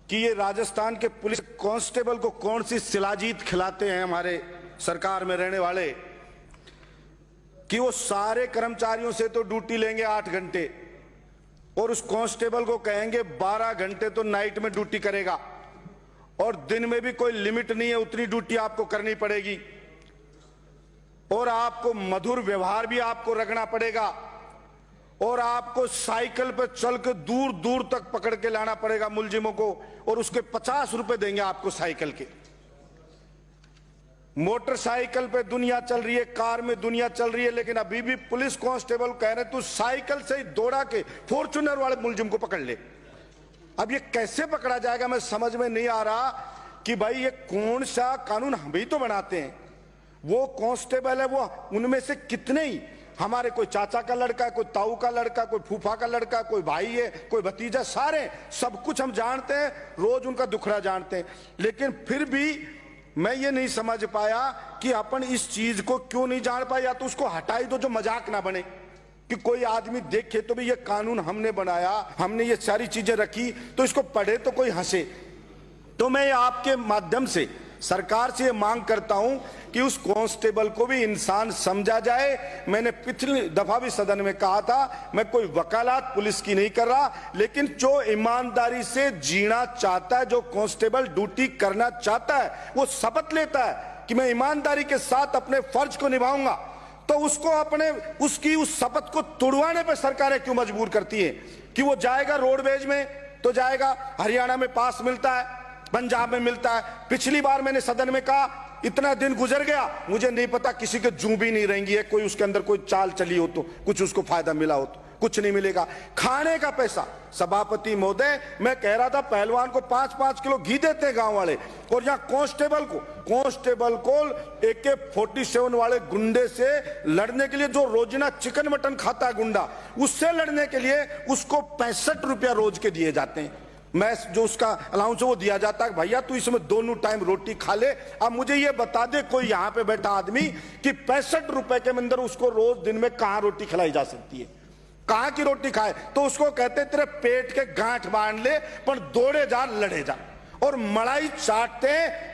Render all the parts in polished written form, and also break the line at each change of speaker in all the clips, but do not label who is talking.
कि ये राजस्थान के पुलिस कांस्टेबल को कौन सी शिलाजीत खिलाते हैं हमारे सरकार में रहने वाले कि वो सारे कर्मचारियों से तो ड्यूटी लेंगे 8 घंटे और उस कांस्टेबल को कहेंगे 12 घंटे तो नाइट में ड्यूटी करेगा और दिन में भी कोई लिमिट नहीं है, उतनी ड्यूटी आपको करनी पड़ेगी और आपको मधुर व्यवहार भी आपको रखना पड़ेगा और आपको साइकिल पर चल के दूर दूर तक पकड़ के लाना पड़ेगा मुलजिमों को और उसके 50 रुपए देंगे आपको साइकिल के। मोटरसाइकिल पे दुनिया चल रही है, कार में दुनिया चल रही है, लेकिन अभी भी पुलिस कांस्टेबल कह रहे तू साइकिल से ही दौड़ा के फॉर्च्यूनर वाले मुलजिम को पकड़ ले। अब ये कैसे पकड़ा जाएगा मैं समझ में नहीं आ रहा कि भाई ये कौन सा कानून हम ही तो बनाते हैं। वो कांस्टेबल है, वो उनमें से कितने ही हमारे कोई चाचा का लड़का, कोई ताऊ का लड़का, कोई फूफा का लड़का, कोई भाई है, कोई भतीजा, सारे सब कुछ हम जानते हैं, रोज उनका दुखड़ा जानते हैं, लेकिन फिर भी मैं ये नहीं समझ पाया कि अपन इस चीज को क्यों नहीं जान पाया। या तो उसको हटाई दो जो मजाक ना बने कि कोई आदमी देखे तो भी ये कानून हमने बनाया, हमने ये सारी चीजें रखी तो इसको पढ़े तो कोई हंसे। तो मैं आपके माध्यम से सरकार से मांग करता हूं कि उस कांस्टेबल को भी इंसान समझा जाए। मैंने पिछली दफा भी सदन में कहा था मैं कोई वकालत पुलिस की नहीं कर रहा, लेकिन जो ईमानदारी से जीना चाहता है, जो कांस्टेबल ड्यूटी करना चाहता है, वो शपथ लेता है कि मैं ईमानदारी के साथ अपने फर्ज को निभाऊंगा, तो उसको अपने उसकी उस शपथ को तोड़वाने पर सरकारें क्यों मजबूर करती है कि वो जाएगा रोडवेज में तो जाएगा, हरियाणा में पास मिलता है, पंजाब में मिलता है। पिछली बार मैंने सदन में कहा इतना दिन गुजर गया, मुझे नहीं पता किसी के जू भी नहीं रहेंगी है, कोई उसके अंदर कोई चाल चली हो तो कुछ उसको फायदा मिला हो तो कुछ नहीं मिलेगा। खाने का पैसा, सभापति महोदय मैं कह रहा था पहलवान को 5-5 किलो घी देते हैं गांव वाले, और यहाँ कांस्टेबल को AK-47 वाले गुंडे से लड़ने के लिए, जो रोजाना चिकन मटन खाता है गुंडा, उससे लड़ने के लिए उसको 65 रुपया रोज के दिए जाते हैं। मैं जो उसका अलाउंस वो दिया जाता है, भैया तू इसमें दोनों टाइम रोटी खा ले। अब मुझे ये बता दे कोई यहाँ पे बैठा आदमी कि 65 रुपए के अंदर उसको रोज दिन में कहां रोटी खिलाई जा सकती है, कहां की रोटी खाए? तो उसको कहते तेरे पेट के गांठ बांध ले पर दौड़े जा, लड़े जा। और मलाई चाटते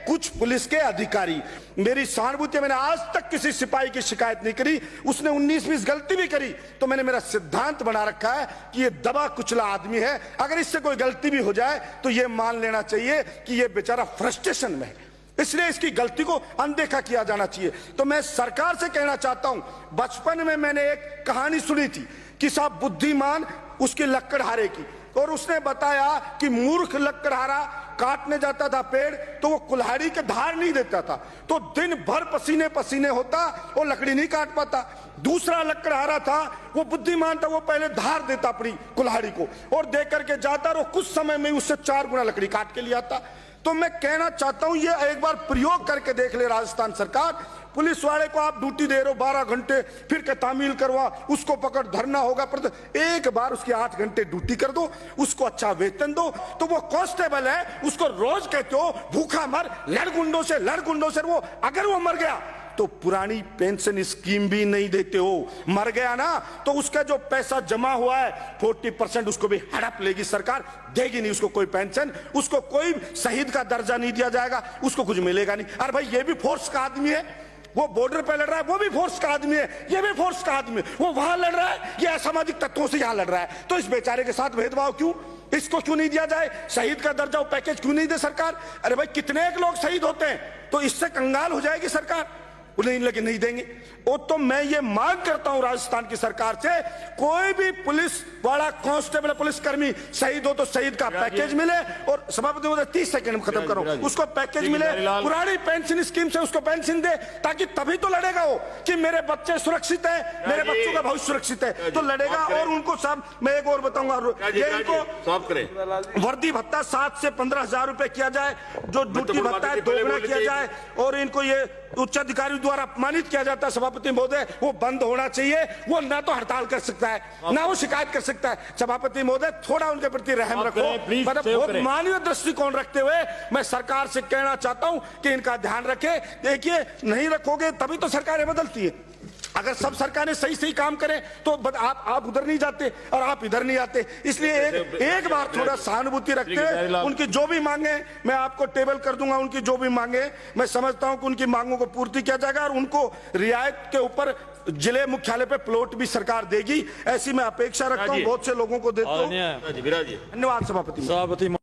कुछ पुलिस के अधिकारी। मेरी सहानुभूति, मैंने आज तक किसी सिपाही की शिकायत नहीं करी, उसने 19-20 गलती भी करी तो मैंने मेरा सिद्धांत बना रखा है कि ये दबा कुचला आदमी है, अगर इससे कोई गलती भी हो जाए तो ये मान लेना चाहिए कि ये बेचारा फ्रस्ट्रेशन में है, इसलिए इसकी गलती को अनदेखा किया जाना चाहिए। तो मैं सरकार से कहना चाहता हूं, बचपन में मैंने एक कहानी सुनी थी कि साहब बुद्धिमान उसकी लकड़हारे की, और उसने बताया कि मूर्ख लकड़हारा काटने जाता था पेड़ तो वो कुल्हाड़ी के धार नहीं देता था, तो दिन भर पसीने पसीने होता और लकड़ी नहीं काट पाता। दूसरा लकड़हारा था, वो बुद्धिमान था, वो पहले धार देता अपनी कुल्हाड़ी को और दे करके जाता और कुछ समय में उससे 4 गुना लकड़ी काट के ले आता। तो मैं कहना चाहता हूं ये एक बार प्रयोग करके देख ले राजस्थान सरकार। पुलिस वाले को आप ड्यूटी दे रहे हो 12 घंटे, फिर के तामील करवा, उसको पकड़ धरना होगा, पर एक बार उसकी 8 घंटे ड्यूटी कर दो, उसको अच्छा वेतन दो, तो वो कांस्टेबल है, उसको रोज कहते हो भूखा मर, लड़ गुंडों से। वो अगर वो मर गया तो पुरानी पेंशन स्कीम भी नहीं देते हो, मर गया ना तो उसका जो पैसा जमा हुआ है 40% उसको भी हड़प लेगी सरकार, देगी नहीं उसको कोई पेंशन, उसको कोई शहीद का दर्जा नहीं दिया जाएगा, उसको कुछ मिलेगा नहीं। अरे भाई ये भी फोर्स का आदमी है, वो बॉर्डर पे लड़ रहा है, वो भी फोर्स का आदमी है, ये भी फोर्स का आदमी है, वो वहां लड़ रहा है, ये असामाजिक तत्वों से यहां लड़ रहा है, तो इस बेचारे के साथ भेदभाव क्यों? इसको क्यों नहीं दिया जाए शहीद का दर्जा, वो पैकेज क्यों नहीं दे सरकार? अरे भाई कितने एक लोग शहीद होते हैं, तो इससे कंगाल हो जाएगी सरकार, उन्हें लेकिन नहीं देंगे। और तो मैं ये मांग करता हूं राजस्थान की सरकार से, कोई भी पुलिस वाला कांस्टेबल पुलिसकर्मी शहीद हो तो शहीद का पैकेज मिले, और सभापति महोदय 30 सेकंड में खत्म करो, उसको पैकेज मिले, पुरानी पेंशन स्कीम से उसको पेंशन दे, ताकि तभी तो लड़ेगा वो कि मेरे बच्चे सुरक्षित है, मेरे बच्चों का भविष्य सुरक्षित है, तो लड़ेगा। और उनको सब मैं एक और बताऊंगा, ये इनको वर्दी भत्ता 7 से 15 हजार रुपए किया जाए, जो ड्यूटी भत्ता है 2 गुना किया जाए, और इनको ये उच्च अधिकारी द्वारा अपमानित किया जाता है सभापति महोदय, वो बंद होना चाहिए। वो ना तो हड़ताल कर सकता है, ना वो शिकायत कर सकता है। सभापति महोदय थोड़ा उनके प्रति रहम रखो, मतलब बहुत मानवीय दृष्टिकोण रखते हुए मैं सरकार से कहना चाहता हूं कि इनका ध्यान रखे। देखिए नहीं रखोगे तभी तो सरकारें बदलती है। अगर सब सरकारें सही सही काम करें तो आप उधर नहीं जाते और आप इधर नहीं आते। इसलिए एक बार थोड़ा सहानुभूति रखते हैं। उनकी जो भी मांगे मैं आपको टेबल कर दूंगा। उनकी जो भी मांगे मैं समझता हूं कि उनकी मांगों को पूर्ति किया जाएगा और उनको रियायत के ऊपर जिले मुख्यालय पे प्लॉट भी सरकार देगी, ऐसी मैं अपेक्षा रखता हूं। बहुत से लोगों को देता हूं।
धन्यवाद
सभापति।